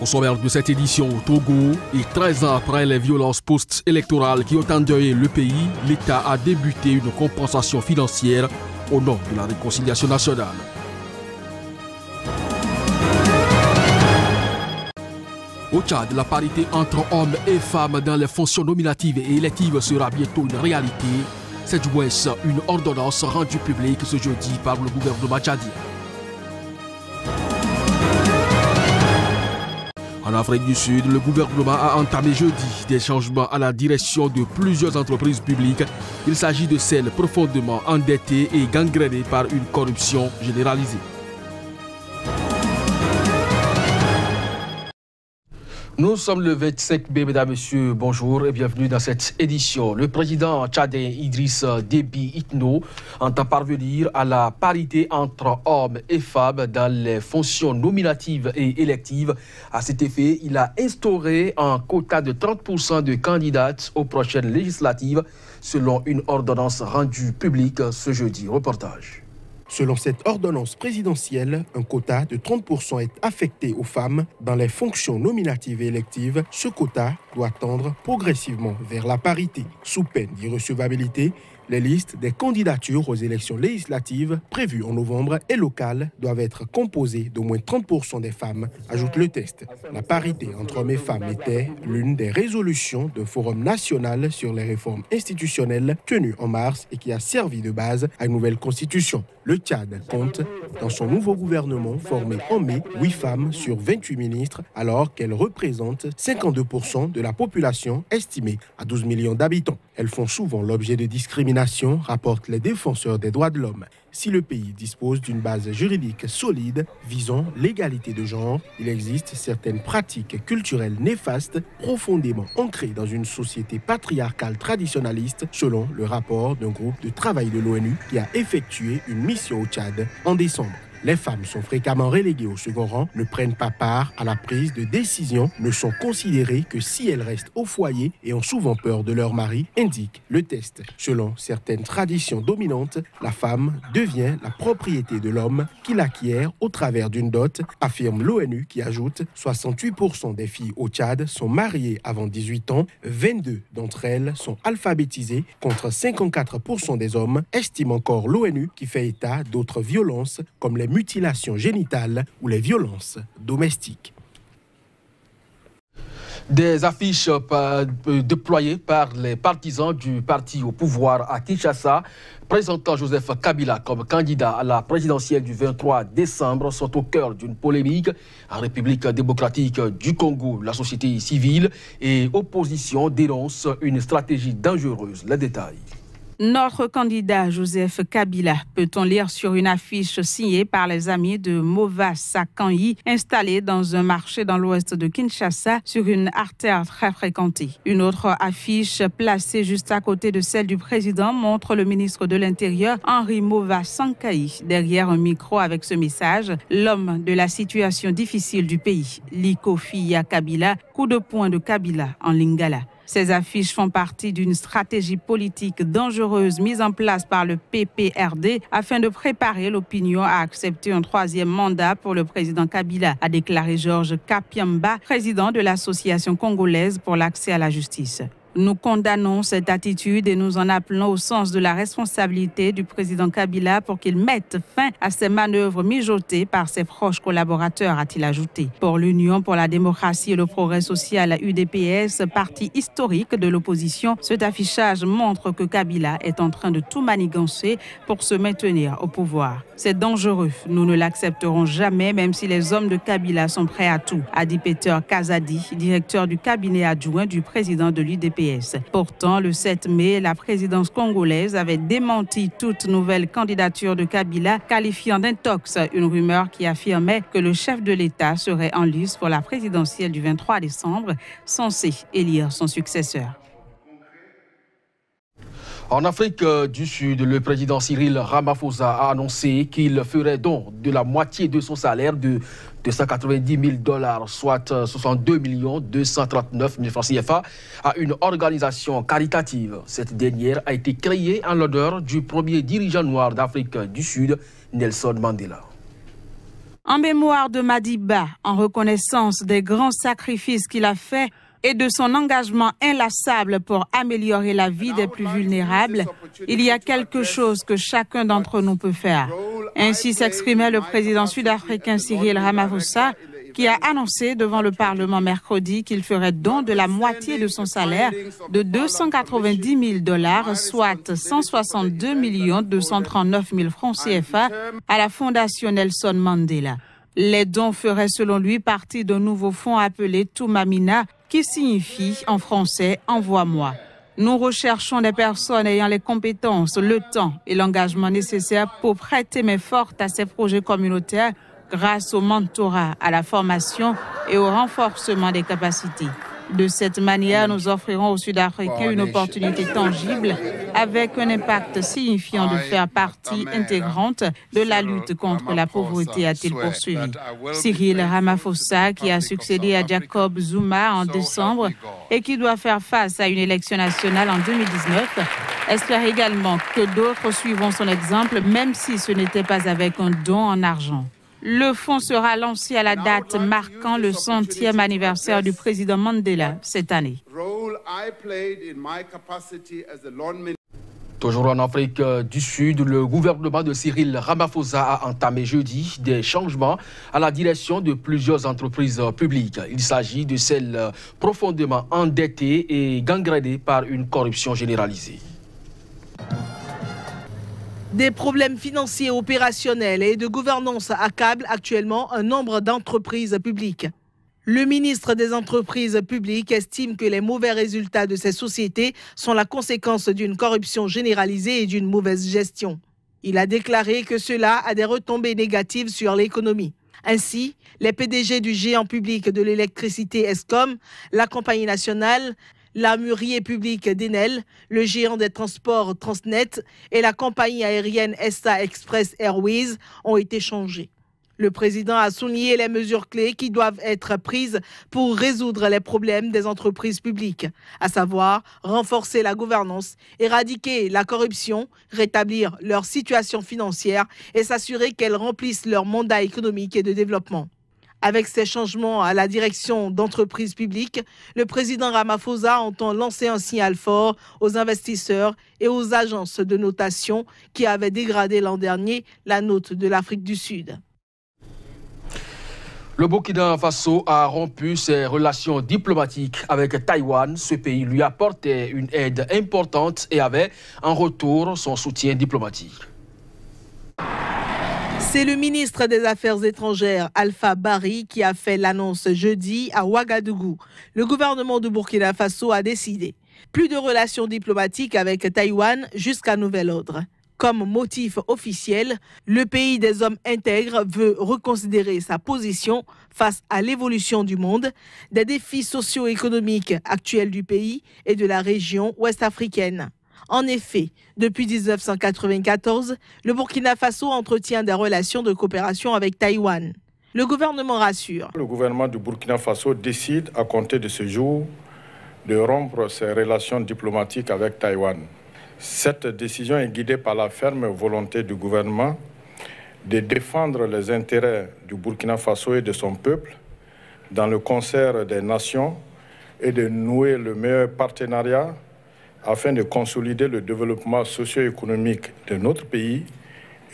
sommaire de cette édition au Togo, et 13 ans après les violences post-électorales qui ont endeuillé le pays, l'État a débuté une compensation financière au nom de la réconciliation nationale. Au Tchad, la parité entre hommes et femmes dans les fonctions nominatives et électives sera bientôt une réalité. C'est du moins une ordonnance rendue publique ce jeudi par le gouvernement tchadien. En Afrique du Sud, le gouvernement a entamé jeudi des changements à la direction de plusieurs entreprises publiques. Il s'agit de celles profondément endettées et gangrénées par une corruption généralisée. Nous sommes le 25 mai, mesdames, messieurs, bonjour et bienvenue dans cette édition. Le président tchadien Idriss Déby Itno entend parvenir à la parité entre hommes et femmes dans les fonctions nominatives et électives. À cet effet, il a instauré un quota de 30% de candidates aux prochaines législatives, selon une ordonnance rendue publique ce jeudi. Reportage. Selon cette ordonnance présidentielle, un quota de 30% est affecté aux femmes dans les fonctions nominatives et électives. Ce quota doit tendre progressivement vers la parité. Sous peine d'irrecevabilité, les listes des candidatures aux élections législatives prévues en novembre et locales doivent être composées d'au moins 30% des femmes, ajoute le texte. La parité entre hommes et femmes était l'une des résolutions d'un forum national sur les réformes institutionnelles tenu en mars et qui a servi de base à une nouvelle constitution. Le Tchad compte, dans son nouveau gouvernement formé en mai, 8 femmes sur 28 ministres, alors qu'elles représentent 52% de la population estimée à 12 millions d'habitants. Elles font souvent l'objet de discrimination, rapportent les défenseurs des droits de l'homme. Si le pays dispose d'une base juridique solide visant l'égalité de genre, il existe certaines pratiques culturelles néfastes profondément ancrées dans une société patriarcale traditionnaliste, selon le rapport d'un groupe de travail de l'ONU qui a effectué une mission au Tchad en décembre. Les femmes sont fréquemment reléguées au second rang, ne prennent pas part à la prise de décision, ne sont considérées que si elles restent au foyer et ont souvent peur de leur mari, indique le test. Selon certaines traditions dominantes, la femme devient la propriété de l'homme qui l'acquiert au travers d'une dot, affirme l'ONU qui ajoute 68% des filles au Tchad sont mariées avant 18 ans, 22 d'entre elles sont alphabétisées contre 54% des hommes, estime encore l'ONU qui fait état d'autres violences comme les mutilations génitales ou les violences domestiques. Des affiches déployées par les partisans du parti au pouvoir à Kinshasa, présentant Joseph Kabila comme candidat à la présidentielle du 23 décembre, sont au cœur d'une polémique. En République démocratique du Congo, la société civile et opposition dénoncent une stratégie dangereuse. Les détails. Notre candidat Joseph Kabila, peut-on lire sur une affiche signée par les amis de Mova Sakanyi, installée dans un marché dans l'ouest de Kinshasa sur une artère très fréquentée. Une autre affiche placée juste à côté de celle du président montre le ministre de l'Intérieur, Henri Mova Sakanyi, derrière un micro avec ce message: l'homme de la situation difficile du pays, Likofi Kabila, coup de poing de Kabila en lingala. Ces affiches font partie d'une stratégie politique dangereuse mise en place par le PPRD afin de préparer l'opinion à accepter un troisième mandat pour le président Kabila, a déclaré Georges Kapiamba, président de l'Association congolaise pour l'accès à la justice. Nous condamnons cette attitude et nous en appelons au sens de la responsabilité du président Kabila pour qu'il mette fin à ces manœuvres mijotées par ses proches collaborateurs, a-t-il ajouté. Pour l'Union pour la démocratie et le progrès social, UDPS, parti historique de l'opposition, cet affichage montre que Kabila est en train de tout manigancer pour se maintenir au pouvoir. C'est dangereux, nous ne l'accepterons jamais, même si les hommes de Kabila sont prêts à tout, a dit Peter Kazadi, directeur du cabinet adjoint du président de l'UDPS. Pourtant, le 7 mai, la présidence congolaise avait démenti toute nouvelle candidature de Kabila, qualifiant d'intox une rumeur qui affirmait que le chef de l'État serait en lice pour la présidentielle du 23 décembre, censé élire son successeur. En Afrique du Sud, le président Cyril Ramaphosa a annoncé qu'il ferait don de la moitié de son salaire de $290 000, soit 62 239 000 francs CFA, à une organisation caritative. Cette dernière a été créée en l'honneur du premier dirigeant noir d'Afrique du Sud, Nelson Mandela. En mémoire de Madiba, en reconnaissance des grands sacrifices qu'il a faits et de son engagement inlassable pour améliorer la vie des plus vulnérables, il y a quelque chose que chacun d'entre nous peut faire. Ainsi s'exprimait le président sud-africain Cyril Ramaphosa, qui a annoncé devant le Parlement mercredi qu'il ferait don de la moitié de son salaire de $290 000, soit 162 239 000 francs CFA, à la Fondation Nelson Mandela. Les dons feraient selon lui partie d'un nouveau fonds appelé Tumamina, qui signifie en français « envoie-moi ». Nous recherchons des personnes ayant les compétences, le temps et l'engagement nécessaires pour prêter main forte à ces projets communautaires grâce au mentorat, à la formation et au renforcement des capacités. De cette manière, nous offrirons aux Sud-Africains une opportunité tangible avec un impact signifiant de faire partie intégrante de la lutte contre la pauvreté, a-t-il poursuivi. Cyril Ramaphosa, qui a succédé à Jacob Zuma en décembre et qui doit faire face à une élection nationale en 2019, espère également que d'autres suivront son exemple, même si ce n'était pas avec un don en argent. Le fonds sera lancé à la date marquant le 100e anniversaire du président Mandela cette année. Toujours en Afrique du Sud, le gouvernement de Cyril Ramaphosa a entamé jeudi des changements à la direction de plusieurs entreprises publiques. Il s'agit de celles profondément endettées et gangrénées par une corruption généralisée. Des problèmes financiers, opérationnels et de gouvernance accablent actuellement un nombre d'entreprises publiques. Le ministre des entreprises publiques estime que les mauvais résultats de ces sociétés sont la conséquence d'une corruption généralisée et d'une mauvaise gestion. Il a déclaré que cela a des retombées négatives sur l'économie. Ainsi, les PDG du géant public de l'électricité Eskom, la compagnie nationale, la mûrier publique d'Enel, le géant des transports Transnet et la compagnie aérienne SA Express Airways ont été changés. Le président a souligné les mesures clés qui doivent être prises pour résoudre les problèmes des entreprises publiques, à savoir renforcer la gouvernance, éradiquer la corruption, rétablir leur situation financière et s'assurer qu'elles remplissent leur mandat économique et de développement. Avec ces changements à la direction d'entreprises publiques, le président Ramaphosa entend lancer un signal fort aux investisseurs et aux agences de notation qui avaient dégradé l'an dernier la note de l'Afrique du Sud. Le Burkina Faso a rompu ses relations diplomatiques avec Taïwan. Ce pays lui apportait une aide importante et avait en retour son soutien diplomatique. C'est le ministre des Affaires étrangères, Alpha Bari, qui a fait l'annonce jeudi à Ouagadougou. Le gouvernement du Burkina Faso a décidé. Plus de relations diplomatiques avec Taïwan jusqu'à nouvel ordre. Comme motif officiel, le pays des hommes intègres veut reconsidérer sa position face à l'évolution du monde, des défis socio-économiques actuels du pays et de la région ouest-africaine. En effet, depuis 1994, le Burkina Faso entretient des relations de coopération avec Taïwan. Le gouvernement rassure. Le gouvernement du Burkina Faso décide, à compter de ce jour, de rompre ses relations diplomatiques avec Taïwan. Cette décision est guidée par la ferme volonté du gouvernement de défendre les intérêts du Burkina Faso et de son peuple dans le concert des nations et de nouer le meilleur partenariat afin de consolider le développement socio-économique de notre pays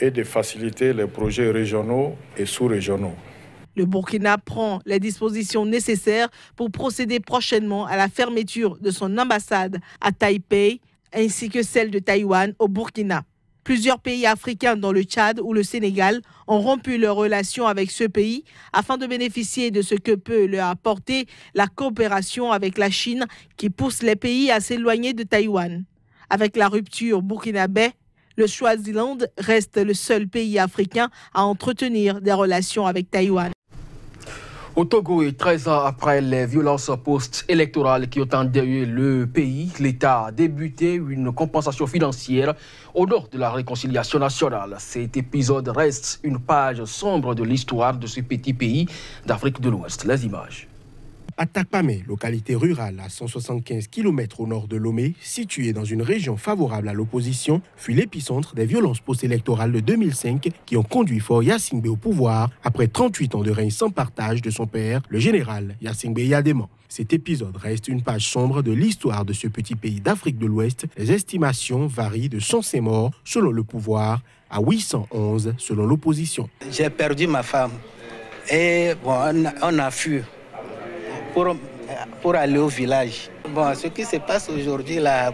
et de faciliter les projets régionaux et sous-régionaux. Le Burkina prend les dispositions nécessaires pour procéder prochainement à la fermeture de son ambassade à Taipei, ainsi que celle de Taïwan au Burkina. Plusieurs pays africains, dont le Tchad ou le Sénégal, ont rompu leurs relations avec ce pays afin de bénéficier de ce que peut leur apporter la coopération avec la Chine qui pousse les pays à s'éloigner de Taïwan. Avec la rupture burkinabé, le Swaziland reste le seul pays africain à entretenir des relations avec Taïwan. Au Togo, et 13 ans après les violences post-électorales qui ont endeuillé le pays, l'État a débuté une compensation financière au nom de la réconciliation nationale. Cet épisode reste une page sombre de l'histoire de ce petit pays d'Afrique de l'Ouest. Les images. Atakpamé, localité rurale à 175 km au nord de Lomé, située dans une région favorable à l'opposition, fut l'épicentre des violences post-électorales de 2005 qui ont conduit Faure Yasingbe au pouvoir après 38 ans de règne sans partage de son père, le général Yasingbe Yadema. Cet épisode reste une page sombre de l'histoire de ce petit pays d'Afrique de l'Ouest. Les estimations varient de 105 morts selon le pouvoir à 811 selon l'opposition. J'ai perdu ma femme et on a fui pour aller au village. Ce qui se passe aujourd'hui là,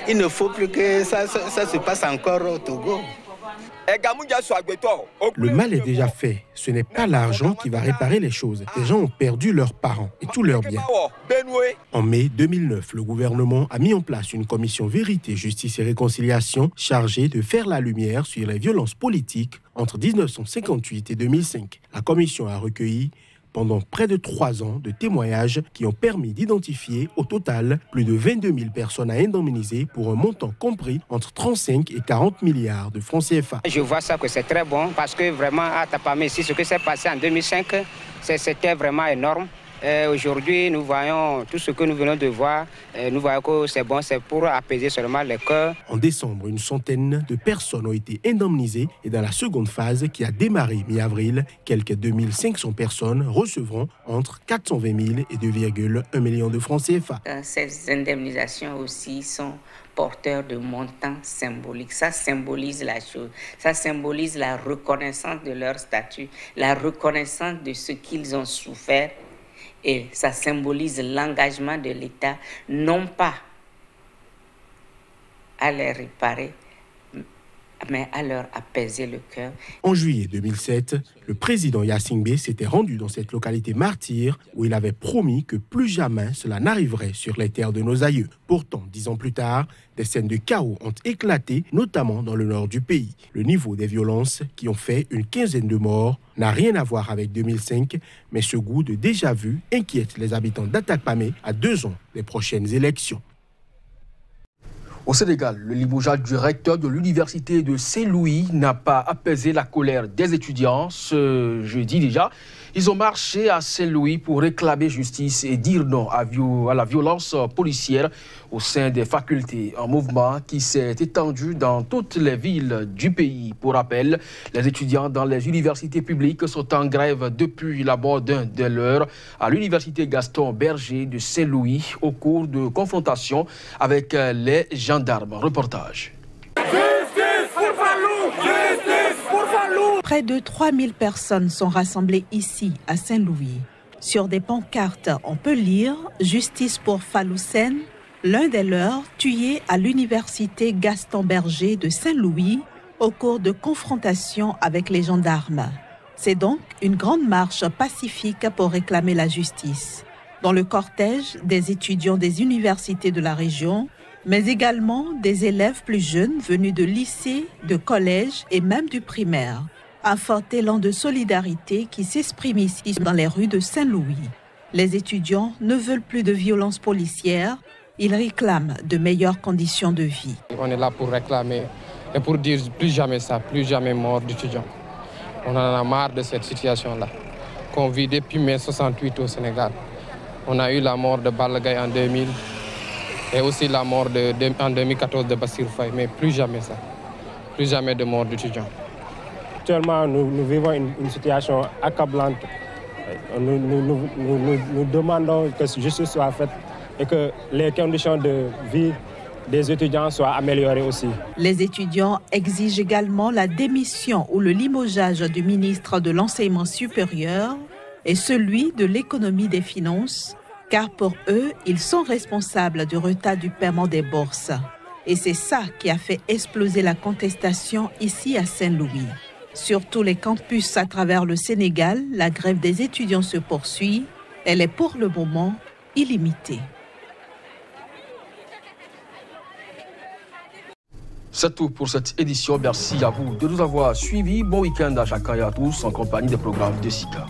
il ne faut plus que ça se passe encore au Togo. Le mal est déjà fait. Ce n'est pas l'argent qui va réparer les choses. Les gens ont perdu leurs parents et tous leurs biens. En mai 2009, le gouvernement a mis en place une commission Vérité, Justice et Réconciliation chargée de faire la lumière sur les violences politiques entre 1958 et 2005. La commission a recueilli pendant près de 3 ans de témoignages qui ont permis d'identifier au total plus de 22 000 personnes à indemniser pour un montant compris entre 35 et 40 milliards de francs CFA. Je vois ça que c'est très bon parce que vraiment à Tapamé, ici, ce qui s'est passé en 2005, c'était vraiment énorme. Aujourd'hui, nous voyons tout ce que nous venons de voir. Nous voyons que c'est bon, c'est pour apaiser seulement les cœurs. En décembre, une centaine de personnes ont été indemnisées et dans la seconde phase qui a démarré mi-avril, quelques 2500 personnes recevront entre 420 000 et 2,1 millions de francs CFA. Ces indemnisations aussi sont porteurs de montants symboliques. Ça symbolise la chose. Ça symbolise la reconnaissance de leur statut, la reconnaissance de ce qu'ils ont souffert. Et ça symbolise l'engagement de l'État, non pas à les réparer, mais à leur apaiser le cœur. En juillet 2007, le président Yasingbe s'était rendu dans cette localité martyre où il avait promis que plus jamais cela n'arriverait sur les terres de nos aïeux. Pourtant, 10 ans plus tard, des scènes de chaos ont éclaté, notamment dans le nord du pays. Le niveau des violences, qui ont fait une quinzaine de morts, n'a rien à voir avec 2005, mais ce goût de déjà-vu inquiète les habitants d'Atakpamé à 2 ans des prochaines élections. Au Sénégal, le limogeage du recteur de l'université de Saint-Louis n'a pas apaisé la colère des étudiants. Ce jeudi déjà, ils ont marché à Saint-Louis pour réclamer justice et dire non à la violence policière au sein des facultés. Un mouvement qui s'est étendu dans toutes les villes du pays. Pour rappel, les étudiants dans les universités publiques sont en grève depuis la mort d'un des leurs à l'université Gaston Berger de Saint-Louis au cours de confrontations avec les gendarmes. Reportage. Près de 3000 personnes sont rassemblées ici, à Saint-Louis. Sur des pancartes, on peut lire « Justice pour Fallou Sène », l'un des leurs tué à l'université Gaston Berger de Saint-Louis au cours de confrontations avec les gendarmes. C'est donc une grande marche pacifique pour réclamer la justice. Dans le cortège, des étudiants des universités de la région, mais également des élèves plus jeunes venus de lycées, de collèges et même du primaire. Un fort élan de solidarité qui s'exprime ici dans les rues de Saint-Louis. Les étudiants ne veulent plus de violences policières, ils réclament de meilleures conditions de vie. On est là pour réclamer et pour dire plus jamais ça, plus jamais mort d'étudiants. On en a marre de cette situation-là, qu'on vit depuis mai 68 au Sénégal. On a eu la mort de Balagaï en 2000 et aussi la mort en 2014 de Bassirou Faye, mais plus jamais ça, plus jamais de mort d'étudiants. Actuellement, nous vivons une situation accablante. Nous demandons que justice soit faite et que les conditions de vie des étudiants soient améliorées aussi. Les étudiants exigent également la démission ou le limogeage du ministre de l'Enseignement supérieur et celui de l'économie des finances, car pour eux, ils sont responsables du retard du paiement des bourses. Et c'est ça qui a fait exploser la contestation ici à Saint-Louis. Sur tous les campus à travers le Sénégal, la grève des étudiants se poursuit. Elle est pour le moment illimitée. C'est tout pour cette édition. Merci à vous de nous avoir suivis. Bon week-end à chacun et à tous en compagnie des programmes de SICA.